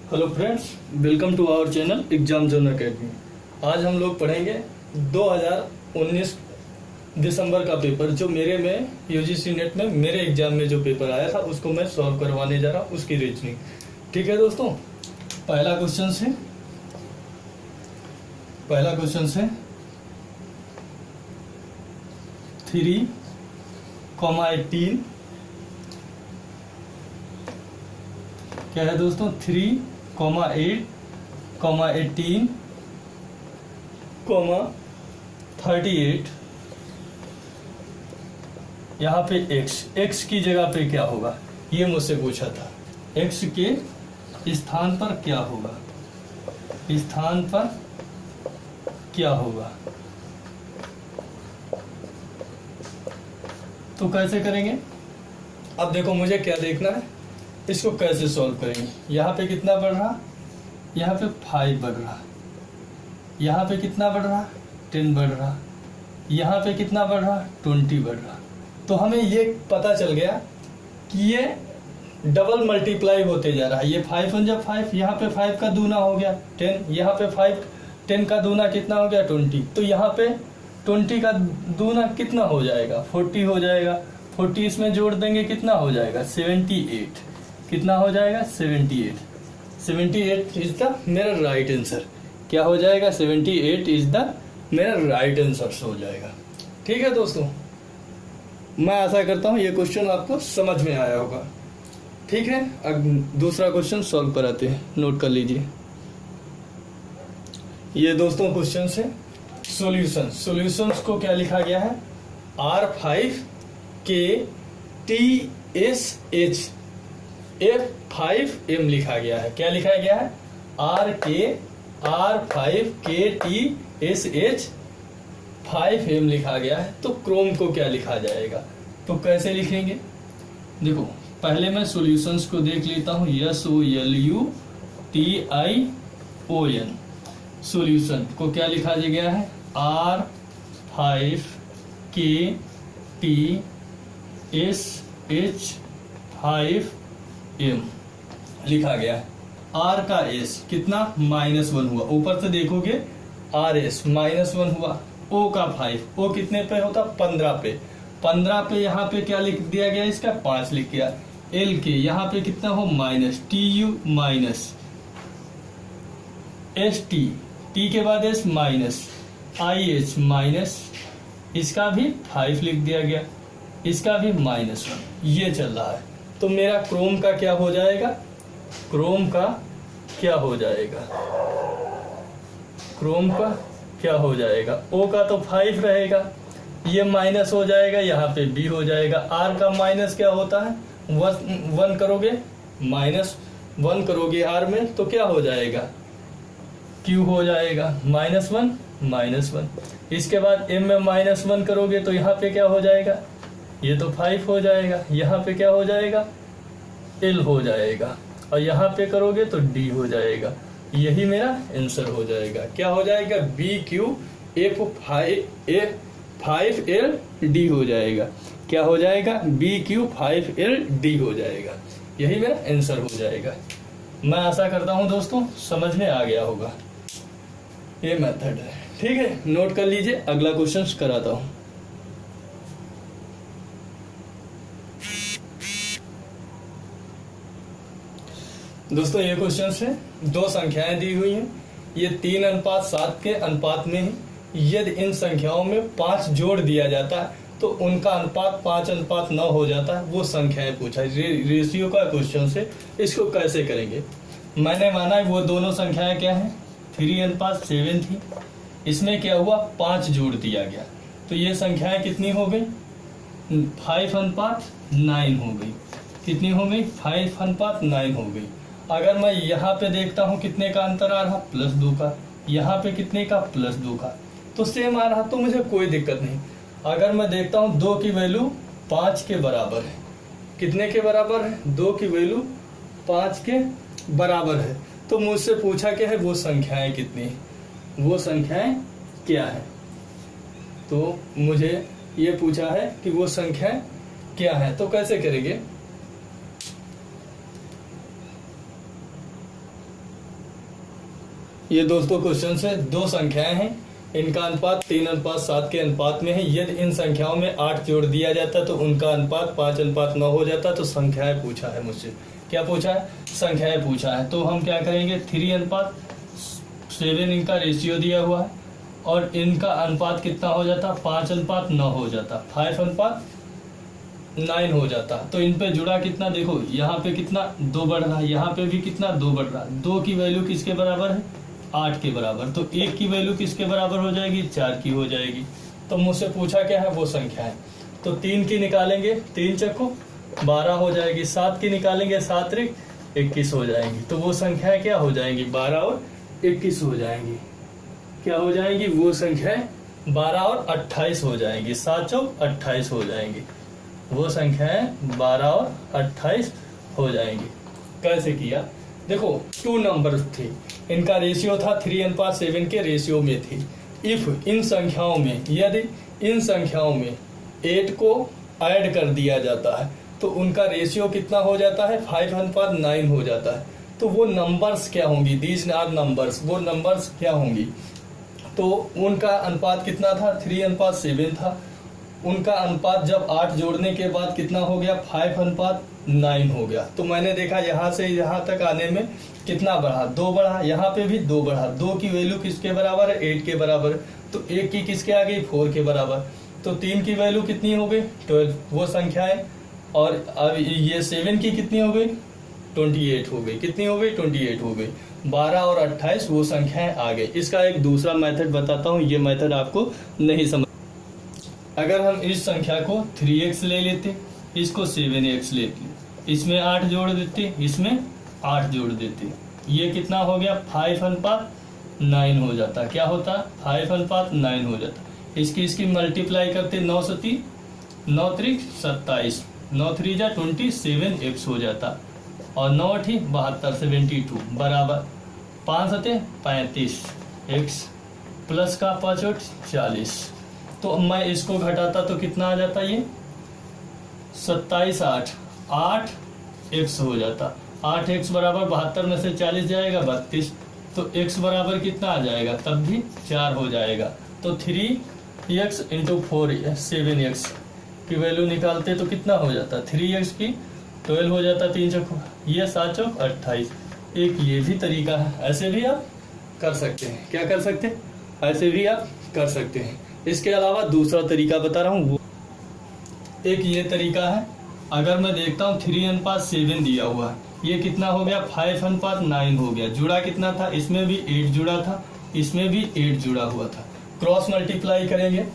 Hello friends, welcome to our channel exam zone academy. आज हम लोग पढ़ेंगे 2019 दिसंबर का पेपर जो मेरे में यूजीसी नेट में मेरे एग्जाम में जो पेपर आया था उसको मैं सॉल्व करवाने जा रहा हूँ, उसकी रीजनिंग। ठीक है दोस्तों, पहला क्वेश्चन से 3,18 क्या है दोस्तों? 3,8, 18, 38। यहाँ पे x की जगह पे क्या होगा ये मुझसे पूछा था। x के स्थान पर क्या होगा, स्थान पर क्या होगा, तो कैसे करेंगे? अब देखो मुझे क्या देखना है, इसको कैसे सॉल्व करेंगे। यहाँ पे कितना बढ़ रहा, यहाँ पे 5 बढ़ रहा, यहाँ पे कितना बढ़ रहा 10 बढ़ रहा, यहाँ पे कितना बढ़ रहा 20 बढ़ रहा। तो हमें ये पता चल गया कि ये डबल मल्टीप्लाई होते जा रहा है। ये 5 1 जब 5, यहाँ पे 5 का दूना हो गया 10, यहाँ पे 10 का दूना कितना हो गया 20, तो यहाँ पे 20 का दूना कितना हो जाएगा 40 हो जाएगा। 40 इसमें जोड़ देंगे कितना हो जाएगा 78, कितना हो जाएगा 78 इज द मेरा राइट आंसर। क्या हो जाएगा 78 इज द मेरा राइट आंसर हो जाएगा। ठीक है दोस्तों, मैं आशा करता हूँ ये क्वेश्चन आपको समझ में आया होगा। ठीक है, अब दूसरा क्वेश्चन सॉल्व कराते हैं, नोट कर लीजिए। ये दोस्तों क्वेश्चन से सॉल्यूशंस को क्या लिखा गया है, R5KTSH F5M लिखा गया है। क्या लिखा गया है? R5KTSH 5M लिखा गया है। तो क्रोम को क्या लिखा जाएगा, तो कैसे लिखेंगे? देखो पहले मैं सॉल्यूशंस को देख लेता हूँ। SOLUTION सॉल्यूशन को क्या लिखा गया है? R5KTSH 5M लिखा गया है। R का S कितना -1 हुआ, ऊपर से देखोगे RS -1 हुआ। O का 5, O कितने पे होता 15 पे, 15 पे यहाँ पे क्या लिख दिया गया, इसका 5 लिख गया। L के यहाँ पे कितना हो -TU -ST, T के बाद S IH इसका भी 5 लिख दिया गया, इसका भी -1, ये चल रहा है। तो मेरा क्रोम का क्या हो जाएगा, क्रोम का क्या हो जाएगा, क्रोम का क्या हो जाएगा? O का तो 5 रहेगा, ये माइनस हो जाएगा, यहाँ पे B हो जाएगा। R का माइनस क्या होता है 1 करोगे, -1 करोगे R में तो क्या हो जाएगा Q हो जाएगा -1। इसके बाद M में -1 करोगे तो यहाँ पे क्या हो जाएगा, ये तो 5 हो जाएगा, यहाँ पे क्या हो जाएगा L हो जाएगा, और यहाँ पे करोगे तो D हो जाएगा। यही मेरा आंसर हो जाएगा। क्या हो जाएगा BQ5LD हो जाएगा। क्या हो जाएगा BQ5LD हो जाएगा। यही मेरा आंसर हो जाएगा। मैं आशा करता हूँ दोस्तों समझ में आ गया होगा, ये मेथड है। ठीक है, नोट कर लीजिए, अगला क्वेश्चन कराता हूँ। दोस्तों ये क्वेश्चन है, 2 संख्याएं दी हुई हैं, ये 3:7 के अनुपात में है। यदि इन संख्याओं में 5 जोड़ दिया जाता है तो उनका अनुपात 5:9 हो जाता है। वो संख्याएं पूछा है, रेशियो का क्वेश्चन है। इसको कैसे करेंगे? मैंने माना वो दोनों संख्याएं क्या हैं 3:7 थी, इसमें क्या हुआ 5 जोड़ दिया गया, तो ये संख्याएं कितनी हो गई 5:9 हो गई। कितनी हो गई 5:9 हो गई। अगर मैं यहाँ पे देखता हूँ कितने का अंतर आ रहा +2 का, यहाँ पे कितने का +2 का, तो सेम आ रहा, तो मुझे कोई दिक्कत नहीं। अगर मैं देखता हूँ 2 की वैल्यू 5 के बराबर है, कितने के बराबर है 2 की वैल्यू 5 के बराबर है, तो मुझसे पूछा क्या है वो संख्याएं कितनी है, वो संख्याएं क्या है। तो मुझे ये पूछा है कि वो संख्याएं क्या है, तो कैसे करेंगे ये दोस्तों क्वेश्चन से दो संख्याएं हैं, इनका अनुपात 3:7 के अनुपात में है। यदि इन संख्याओं में 8 जोड़ दिया जाता तो उनका अनुपात 5:9 हो जाता। तो संख्याएं पूछा है मुझसे, क्या पूछा है? संख्याएं पूछा है। तो हम क्या करेंगे, 3:7 इनका रेशियो दिया हुआ है और इनका अनुपात कितना हो जाता, 5:9 हो जाता, 5:9 हो जाता। तो इन पे जुड़ा कितना, देखो यहाँ पे कितना 2 बढ़ रहा है, यहाँ पे भी कितना 2 बढ़ रहा है। 2 की वैल्यू किसके बराबर है, 8 के बराबर। तो 1 की वैल्यू किसके बराबर हो जाएगी, 4 की हो जाएगी। तो मुझसे पूछा क्या है, वो संख्या है। तो 3 की निकालेंगे, 3 चक्को 12 हो जाएगी। 7 की निकालेंगे, 7 त्रिक 21 हो जाएंगी। तो वो संख्याएं क्या हो जाएंगी, 12 और 21 हो जाएंगी। क्या हो जाएंगी, वो संख्याएं 12 और 28 हो जाएंगी। 7 चौक 28 हो जाएंगी। वो संख्याएं 12 और 28 हो जाएंगी। कैसे किया, देखो 2 नंबर थे, इनका रेशियो था 3:7 के रेशियो में थी। इफ इन संख्याओं में, यदि इन संख्याओं में 8 को ऐड कर दिया जाता है तो उनका रेशियो कितना हो जाता है, 5:9 हो जाता है। तो वो नंबर्स क्या होंगी, दीज आर नंबर्स, वो नंबर्स क्या होंगी। तो उनका अनुपात कितना था, 3:7 था। उनका अनुपात जब 8 जोड़ने के बाद कितना हो गया, 5:9 हो गया। तो मैंने देखा यहाँ से यहाँ तक आने में कितना बढ़ा, 2 बढ़ा, यहाँ पे भी 2 बढ़ा। 2 की वैल्यू किसके बराबर है, 8 के बराबर। तो 1 की किसके आ गई, 4 के बराबर। तो 3 की वैल्यू कितनी हो गई, 12, वो संख्याएं। और अब ये 7 की कितनी हो गई, 28 हो गई। कितनी हो गई, 28 हो गई। 12 और 28 वो संख्याएं आ गई। इसका एक दूसरा मेथड बताता हूँ, ये मेथड आपको नहीं समझ। अगर हम इस संख्या को 3x ले लेते, इसको 7x लेते, इसमें 8 जोड़ देते, इसमें 8 जोड़ देते, ये कितना हो गया, 5:9 हो जाता। क्या होता, 5:9 हो जाता। इसकी मल्टीप्लाई करते, 9 से 3, 9 त्रिक 27, 9 3 जा 27x हो जाता। और 9 8 72, 72 बराबर 5 सते 35 x प्लस का 5 8 40। तो मैं इसको घटाता तो कितना आ जाता, ये 27 8 x हो जाता। 8x बराबर 72 में से 40 जाएगा 32। तो x बराबर कितना आ जाएगा, तब भी 4 हो जाएगा। तो 3x इंटू 4 7x की वैल्यू निकालते तो कितना हो जाता, 3x की 12 हो जाता। 3 चौक ये 7 चौक 28। एक ये भी तरीका है, ऐसे भी आप कर सकते हैं। क्या कर सकते हैं, ऐसे भी आप कर सकते हैं। इसके अलावा दूसरा तरीका बता रहा हूँ, वो एक ये तरीका है। अगर मैं देखता हूँ 3:7 दिया हुआ है, ये कितना हो गया, 5:9 हो गया। जुड़ा कितना था, इसमें भी 8 जुड़ा था, इसमें भी 8 जुड़ा हुआ था। क्रॉस मल्टीप्लाई करेंगे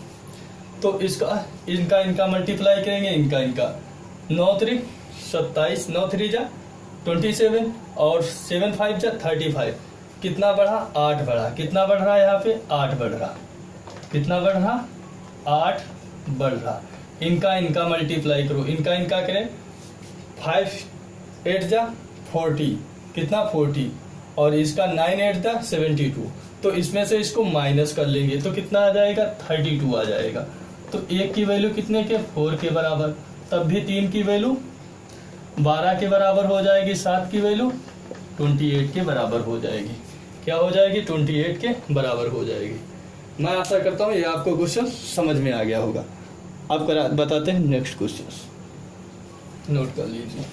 तो इनका मल्टीप्लाई करेंगे, इनका 9 त्रिक 27, 9 3 जा 27 और 7 5 जा 35। कितना बढ़ा, 8 बढ़ा। कितना बढ़ रहा है, यहाँ पे 8 बढ़ रहा। कितना बढ़ रहा, 8 बढ़ रहा। इनका मल्टीप्लाई करो, इनका करें, 5 8 जा 40, कितना 40, और इसका 9 8 जा 72। तो इसमें से इसको माइनस कर लेंगे तो कितना आ जाएगा, 32 आ जाएगा। तो 1 की वैल्यू कितने के, 4 के बराबर। तब भी 3 की वैल्यू 12 के बराबर हो जाएगी। 7 की वैल्यू 28 के बराबर हो जाएगी। क्या हो जाएगी, 28 के बराबर हो जाएगी। मैं आशा करता हूँ ये आपको क्वेश्चन समझ में आ गया होगा। अब बताते हैं नेक्स्ट क्वेश्चन, नोट कर लीजिए।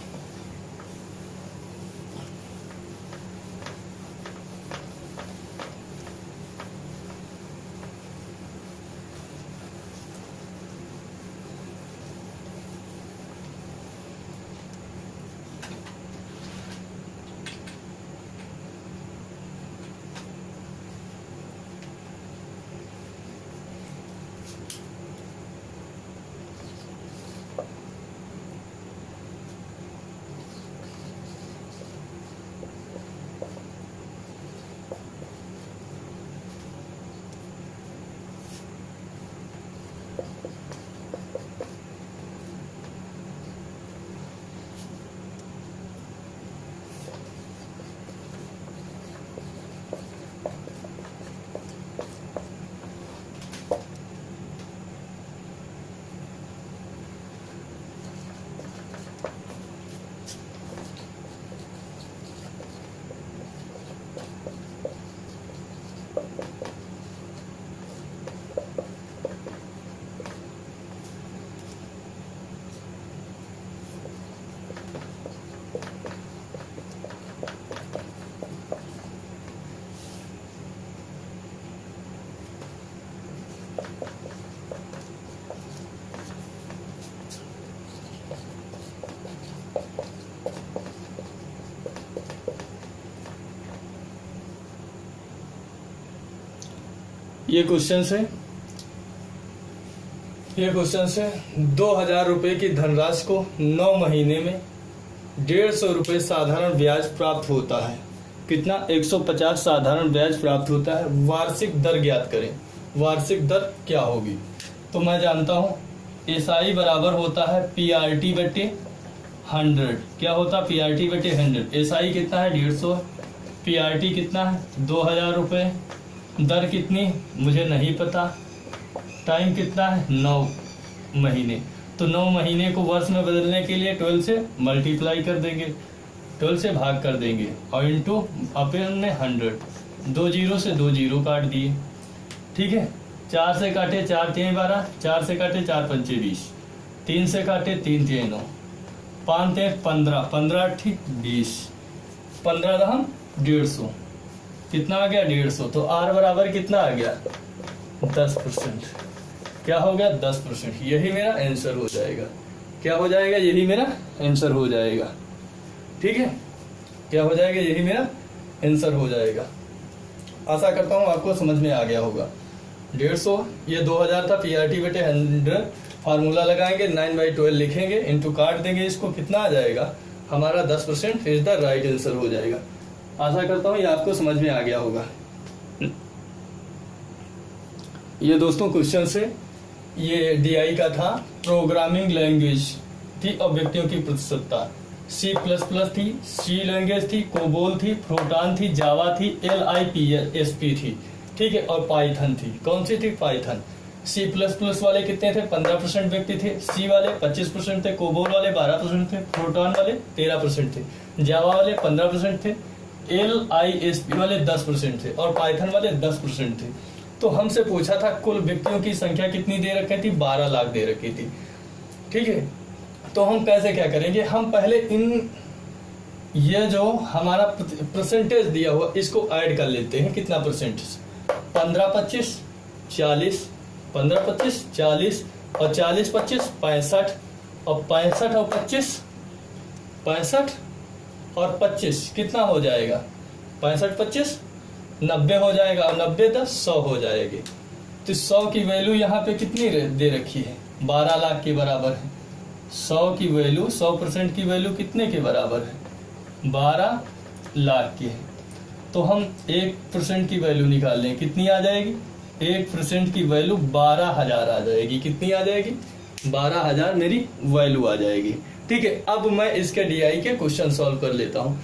ये क्वेश्चन से 2,000 रुपये की धनराशि को 9 महीने में 150 रुपये साधारण ब्याज प्राप्त होता है। कितना? 150 साधारण ब्याज प्राप्त होता है। वार्षिक दर ज्ञात करें। वार्षिक दर क्या होगी? तो मैं जानता हूँ एसआई बराबर होता है पीआरटी बटे 100। क्या होता है? पीआरटी बटे 100। एसआई कितना है? 150। पीआरटी कितना है? 2,000 रुपये। दर कितनी? मुझे नहीं पता। टाइम कितना है? 9 महीने। तो 9 महीने को वर्ष में बदलने के लिए 12 से मल्टीप्लाई कर देंगे, 12 से भाग कर देंगे और इंटू अपन में 100। 2 जीरो से 2 जीरो काट दिए। ठीक है। 4 से काटे 4 3 12, 4 से काटे 4 5 20, 3 से काटे 3 3 9, 5 3 15, 15 8 20, 15 दहम 150। कितना आ गया? 150। तो आर बराबर कितना आ गया? 10%। क्या हो गया? 10%। यही मेरा आंसर हो जाएगा। क्या हो जाएगा? यही मेरा आंसर हो जाएगा। ठीक है। क्या हो जाएगा? यही मेरा आंसर हो जाएगा। आशा करता हूँ आपको समझ में आ गया होगा। 150, ये 2,000 था। पीआरटी बटे 100 फार्मूला लगाएंगे, 9/12 लिखेंगे, इंटू काट देंगे। इसको कितना आ जाएगा? हमारा 10% इज द राइट आंसर हो जाएगा। आशा करता हूँ ये आपको समझ में आ गया होगा। ये दोस्तों क्वेश्चन से ये डीआई का था। प्रोग्रामिंग लैंग्वेज थी और व्यक्तियों की प्रतिशतता। C++ थी, सी लैंग्वेज थी, कोबोल थी, फ्रोटान थी, जावा थी, LIPSP थी। ठीक है। और पाइथन थी। कौन सी थी? पाइथन। C++ वाले कितने थे? 15% व्यक्ति थे। सी वाले 25% थे। कोबोल वाले 12% थे। फ्रोटान वाले 13% थे। जावा वाले 15% थे। LISP वाले 10% थे और पाइथन वाले 10% थे। तो हमसे पूछा था कुल व्यक्तियों की संख्या कितनी दे रखी थी? 12 लाख दे रखी थी। ठीक है। तो हम कैसे क्या करेंगे? हम पहले ये जो हमारा परसेंटेज दिया हुआ इसको ऐड कर लेते हैं। कितना परसेंटेज? 15 25 40, 15 25 40 और 40 25 65 और 65 और 25 65 और 25 कितना हो जाएगा? 65 25 90 हो जाएगा और 90 10 100 हो जाएगी। तो 100 की वैल्यू यहाँ पे कितनी दे रखी है? 12 लाख के बराबर है। 100 की वैल्यू, 100% की वैल्यू कितने के बराबर है? 12 लाख की है। तो हम 1% की वैल्यू निकाल लें। कितनी आ जाएगी? 1% की वैल्यू 12,000 आ जाएगी। कितनी आ जाएगी? 12,000 मेरी वैल्यू आ जाएगी। ठीक है। अब मैं इसके डीआई के क्वेश्चन सॉल्व कर लेता हूँ।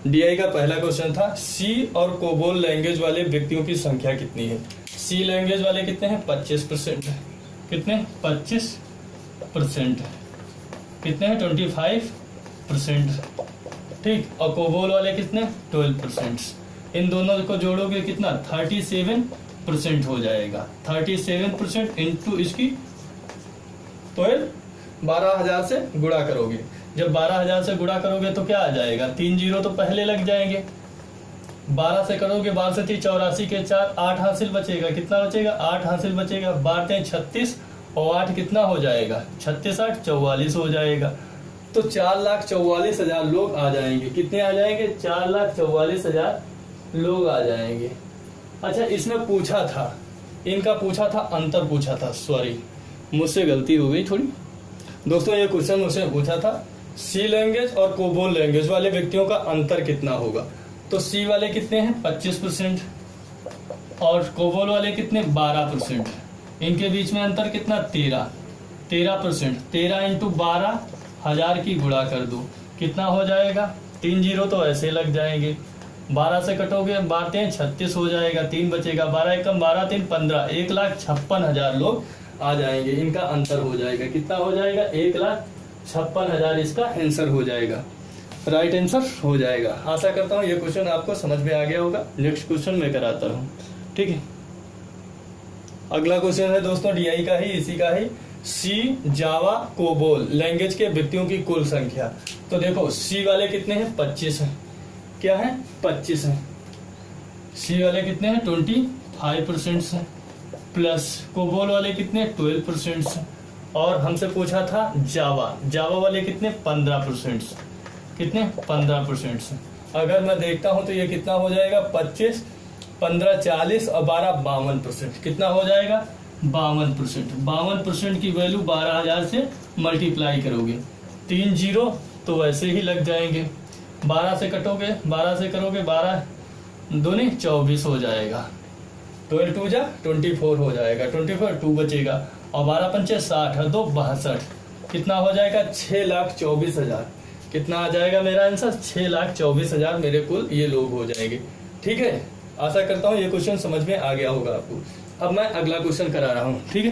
डीआई का पहला क्वेश्चन था सी और कोबोल लैंग्वेज वाले व्यक्तियों की संख्या कितनी है? सी लैंग्वेज वाले कितने हैं? 25% है। कितने? 25% है। कितने हैं? 25%। ठीक। और कोबोल वाले कितने? 12%। इन दोनों को जोड़ोगे कितना? 37% हो जाएगा। 37% इंटू इसकी 12, 12,000 से गुणा करोगे। जब 12,000 से गुणा करोगे तो क्या आ जाएगा? 3 जीरो तो पहले लग जाएंगे। 12 से करोगे, 12 से 3 84 के 4 8 हासिल बचेगा। कितना बचेगा? 8 हासिल बचेगा। 12 36 और 8 कितना हो जाएगा? 36 8 44 हो जाएगा। तो 4,44,000 लोग आ जाएंगे। कितने आ जाएंगे? 4,44,000 लोग आ जाएंगे। अच्छा, इसमें पूछा था, इनका पूछा था, अंतर पूछा था। सॉरी, मुझसे गलती हो गई थोड़ी। दोस्तों ये क्वेश्चन मुझसे पूछा था सी लैंग्वेज और कोबोल लैंग्वेज वाले व्यक्तियों का अंतर कितना होगा? तो सी वाले कितने हैं? 25% और कोबोल वाले कितने? 12%। इनके बीच में अंतर कितना? 13%। 13 इंटू 12,000 की गुणा कर दो। कितना हो जाएगा? 3 जीरो तो ऐसे लग जाएंगे। 12 से कटोगे, 12 36 हो जाएगा। 3 बचेगा। 12 एकम 12 3 15। 1,56,000 लोग आ जाएंगे। इनका अंतर हो जाएगा। कितना हो जाएगा? 1,56,000 इसका आंसर हो जाएगा। राइट आंसर हो जाएगा। आशा करता हूँ ये क्वेश्चन आपको समझ में आ गया होगा। नेक्स्ट क्वेश्चन मैं कराता हूँ। ठीक है। अगला क्वेश्चन है दोस्तों डीआई का ही, इसी का ही। सी, जावा, कोबोल लैंग्वेज के व्यक्तियों की कुल संख्या। तो देखो सी वाले कितने हैं? 25 हैं। क्या है? 25 हैं। सी वाले कितने हैं? 25% हैं। प्लस कोबोल वाले कितने? 12% हैं। और हमसे पूछा था जावा वाले कितने? 15%। कितने? 15%। अगर मैं देखता हूं तो ये कितना हो जाएगा? 25 15 40 और 12 52%। कितना हो जाएगा? 52%। 52% की वैल्यू 12,000 से मल्टीप्लाई करोगे, 3 जीरो तो वैसे ही लग जाएंगे। 12 से कटोगे, 12 से करोगे, 12 दूनी 24 हो जाएगा, 12 2 जा 24 हो जाएगा, 24 2 बचेगा और 12 पंचे 60 और 2 62। कितना हो जाएगा? 6,24,000। कितना आ जाएगा मेरा आंसर? 6,24,000 मेरे कुल ये लोग हो जाएंगे। ठीक है, आशा करता हूँ ये क्वेश्चन समझ में आ गया होगा आपको। अब मैं अगला क्वेश्चन करा रहा हूँ। ठीक है,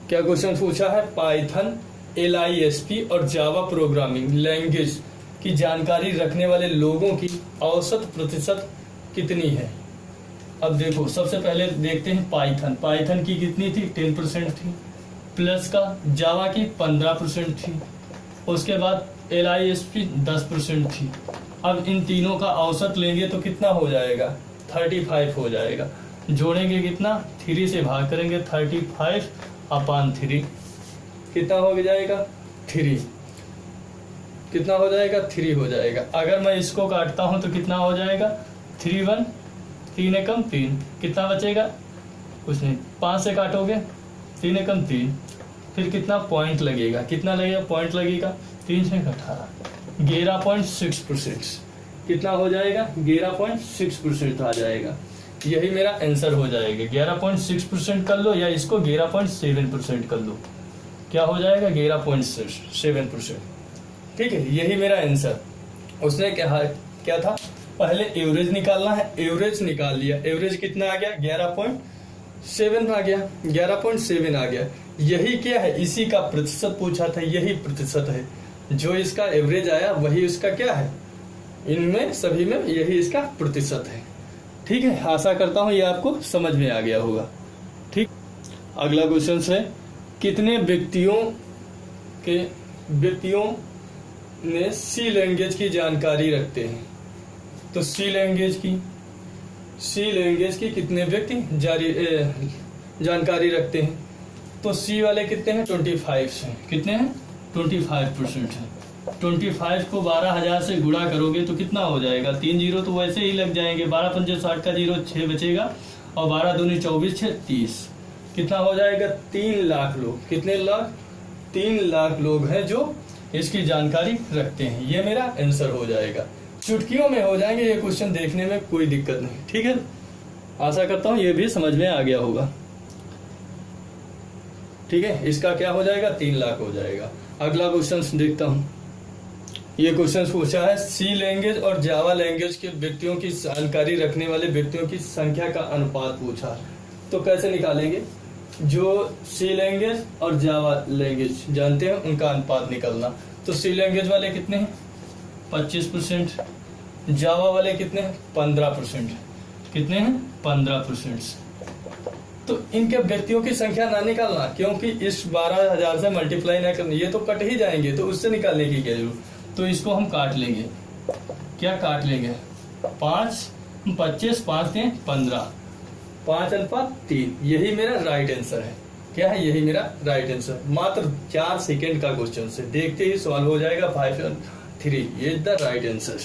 क्या क्वेश्चन पूछा है? पाइथन, LISP और जावा प्रोग्रामिंग लैंग्वेज की जानकारी रखने वाले लोगों की औसत प्रतिशत कितनी है? अब देखो, सबसे पहले देखते हैं पाइथन की कितनी थी? 10% थी, प्लस का जावा की 15% थी, उसके बाद LISP 10% थी। अब इन तीनों का औसत लेंगे तो कितना हो जाएगा? 35 हो जाएगा। जोड़ेंगे कितना? 3 से भाग करेंगे, 35/3 कितना हो जाएगा? 3। कितना हो जाएगा? 3 हो जाएगा। अगर मैं इसको काटता हूं तो कितना हो जाएगा? 3 1 3 एकम 3, कितना बचेगा? कुछ नहीं। 5 से काटोगे, 3 एकम 3, फिर कितना पॉइंट लगेगा? कितना लगेगा? पॉइंट लगेगा 3 से 18, 11.6%। कितना हो जाएगा? 11.6% आ जाएगा। यही मेरा आंसर हो जाएगा। 11.6% कर लो या इसको 11.7% कर लो, क्या हो जाएगा? 11.7%। ठीक है, यही मेरा आंसर। उसने क्या था? पहले एवरेज निकालना है, एवरेज निकाल लिया। एवरेज कितना आ गया? 11.7 आ गया, 11.7 आ गया। यही क्या है? इसी का प्रतिशत पूछा था, यही प्रतिशत है। जो इसका एवरेज आया वही इसका क्या है? इनमें सभी में यही इसका प्रतिशत है। ठीक है, आशा करता हूं ये आपको समझ में आ गया होगा। ठीक, अगला क्वेश्चन है, कितने व्यक्तियों ने सी लैंग्वेज की जानकारी रखते हैं? तो सी लैंग्वेज की कितने व्यक्ति जानकारी रखते हैं? तो सी वाले कितने हैं? 25 हैं। कितने हैं? 25% है। 25 को 12,000 से गुणा करोगे तो कितना हो जाएगा? 3 जीरो तो वैसे ही लग जाएंगे, 12 पंजे 60 का जीरो 6 बचेगा और 12 दूनी 24 6 30। कितना हो जाएगा? 3 लाख लोग। कितने लाख? 3 लाख लोग हैं जो इसकी जानकारी रखते हैं। ये मेरा आंसर हो जाएगा। चुटकियों में हो जाएंगे ये क्वेश्चन, देखने में कोई दिक्कत नहीं। ठीक है, आशा करता हूं ये भी समझ में आ गया होगा। ठीक है, इसका क्या हो जाएगा? 3 लाख हो जाएगा। अगला क्वेश्चन देखता हूं। ये क्वेश्चन पूछा है, सी लैंग्वेज और जावा लैंग्वेज के व्यक्तियों की जानकारी रखने वाले व्यक्तियों की संख्या का अनुपात पूछा। तो कैसे निकालेंगे? जो सी लैंग्वेज और जावा लैंग्वेज जानते हैं उनका अनुपात निकलना। तो सी लैंग्वेज वाले कितने हैं? 25%। जावा वाले कितने हैं? 15%। कितने हैं? 15%। तो इनके व्यक्तियों की संख्या ना निकालना, क्योंकि इस 12,000 से मल्टीप्लाई ना करना, ये तो कट ही जाएंगे, तो उससे निकालने की क्या जरूरत। तो इसको हम काट लेंगे। क्या काट लेंगे? 5 25 5 3 15, 5:3। यही मेरा राइट आंसर है। क्या है? यही मेरा राइट आंसर। मात्र 4 सेकेंड का क्वेश्चन से देखते ही सॉल्व हो जाएगा। 5:3 ये द राइट आंसर।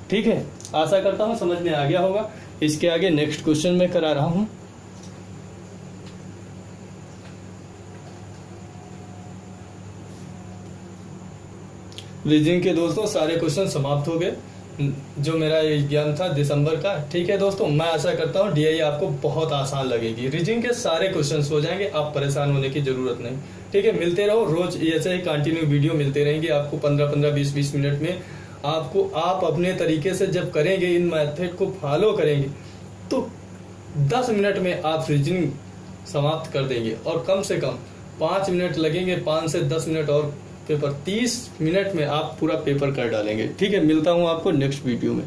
ठीक है, आशा करता हूं समझ में आ गया होगा। इसके आगे नेक्स्ट क्वेश्चन में करा रहा हूं। रीजनिंग के दोस्तों सारे क्वेश्चन समाप्त हो गए, जो मेरा एग्जाम था दिसंबर का। ठीक है दोस्तों, मैं आशा करता हूँ DI आपको बहुत आसान लगेगी। रीजनिंग के सारे क्वेश्चंस हो जाएंगे, आप परेशान होने की जरूरत नहीं। ठीक है, मिलते रहो रोज, ऐसे ही कंटिन्यू वीडियो मिलते रहेंगे आपको 15-15 20-20 मिनट में। आपको आप अपने तरीके से जब करेंगे, इन मेथड को फॉलो करेंगे, तो 10 मिनट में आप रीजनिंग समाप्त कर देंगे। और कम से कम 5 मिनट लगेंगे, 5 से 10 मिनट और पेपर 30 मिनट में आप पूरा पेपर कर डालेंगे। ठीक है, मिलता हूँ आपको नेक्स्ट वीडियो में।